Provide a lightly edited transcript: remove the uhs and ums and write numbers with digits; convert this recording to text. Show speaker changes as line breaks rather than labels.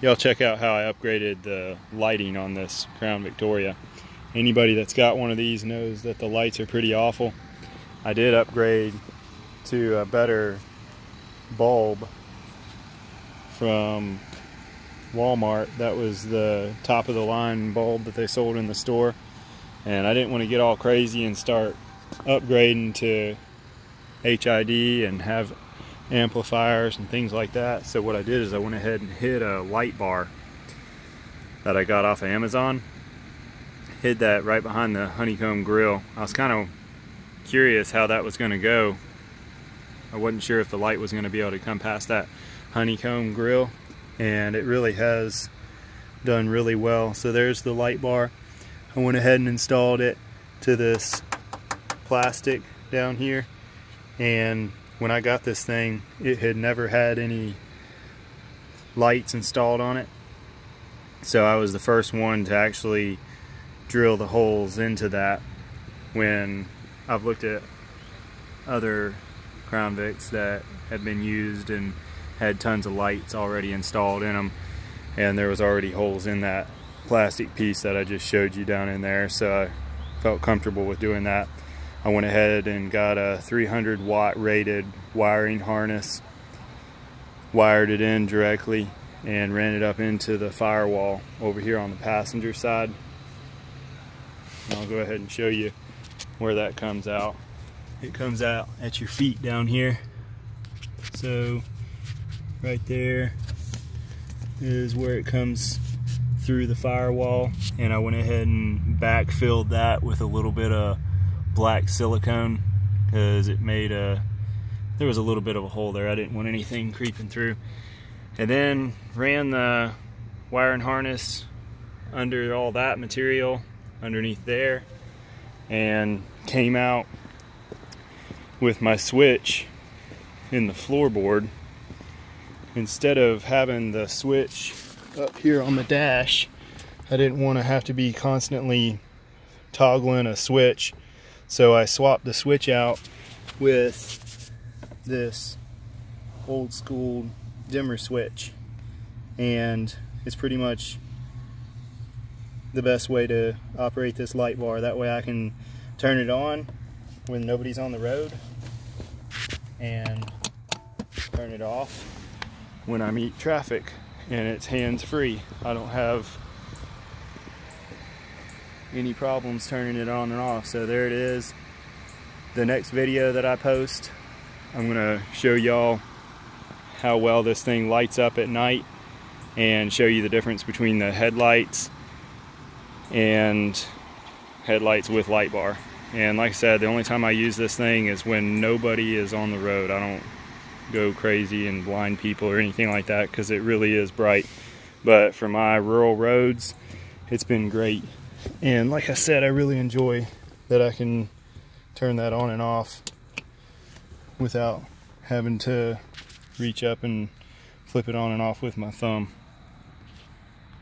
y'all check out how I upgraded the lighting on this Crown Victoria. Anybody that's got one of these knows that the lights are pretty awful. I did upgrade to a better bulb from Walmart. That was the top of the line bulb that they sold in the store, and I didn't want to get all crazy and start upgrading to HID and have amplifiers and things like that. So what I did is I went ahead and hid a light bar that I got off of Amazon, hid that right behind the honeycomb grill. I was kind of curious how that was going to go. I wasn't sure if the light was going to be able to come past that honeycomb grill, and it really has done really well. So there's the light bar. I went ahead and installed it to this plastic down here, and when I got this thing, it had never had any lights installed on it. So I was the first one to actually drill the holes into that, when I've looked at other Crown Vics that had been used and had tons of lights already installed in them, and there was already holes in that plastic piece that I just showed you down in there. So I felt comfortable with doing that. I went ahead and got a 300 watt rated wiring harness, wired it in directly, and ran it up into the firewall over here on the passenger side. And I'll go ahead and show you where that comes out. It comes out at your feet down here. So right there is where it comes through the firewall, and I went ahead and backfilled that with a little bit of black silicone because it made there was a little bit of a hole there. I didn't want anything creeping through. And then ran the wiring harness under all that material underneath there, and came out with my switch in the floorboard. Instead of having the switch up here on the dash, I didn't want to have to be constantly toggling a switch, so I swapped the switch out with this old school dimmer switch, and it's pretty much the best way to operate this light bar. That way I can turn it on when nobody's on the road and turn it off when I meet traffic, and it's hands-free. I don't have any problems turning it on and off. So there it is. The next video that I post, I'm gonna show y'all how well this thing lights up at night and show you the difference between the headlights and headlights with light bar. And like I said, the only time I use this thing is when nobody is on the road. I don't go crazy and blind people or anything like that, because it really is bright. But for my rural roads, it's been great. And like I said, I really enjoy that I can turn that on and off without having to reach up and flip it on and off with my thumb.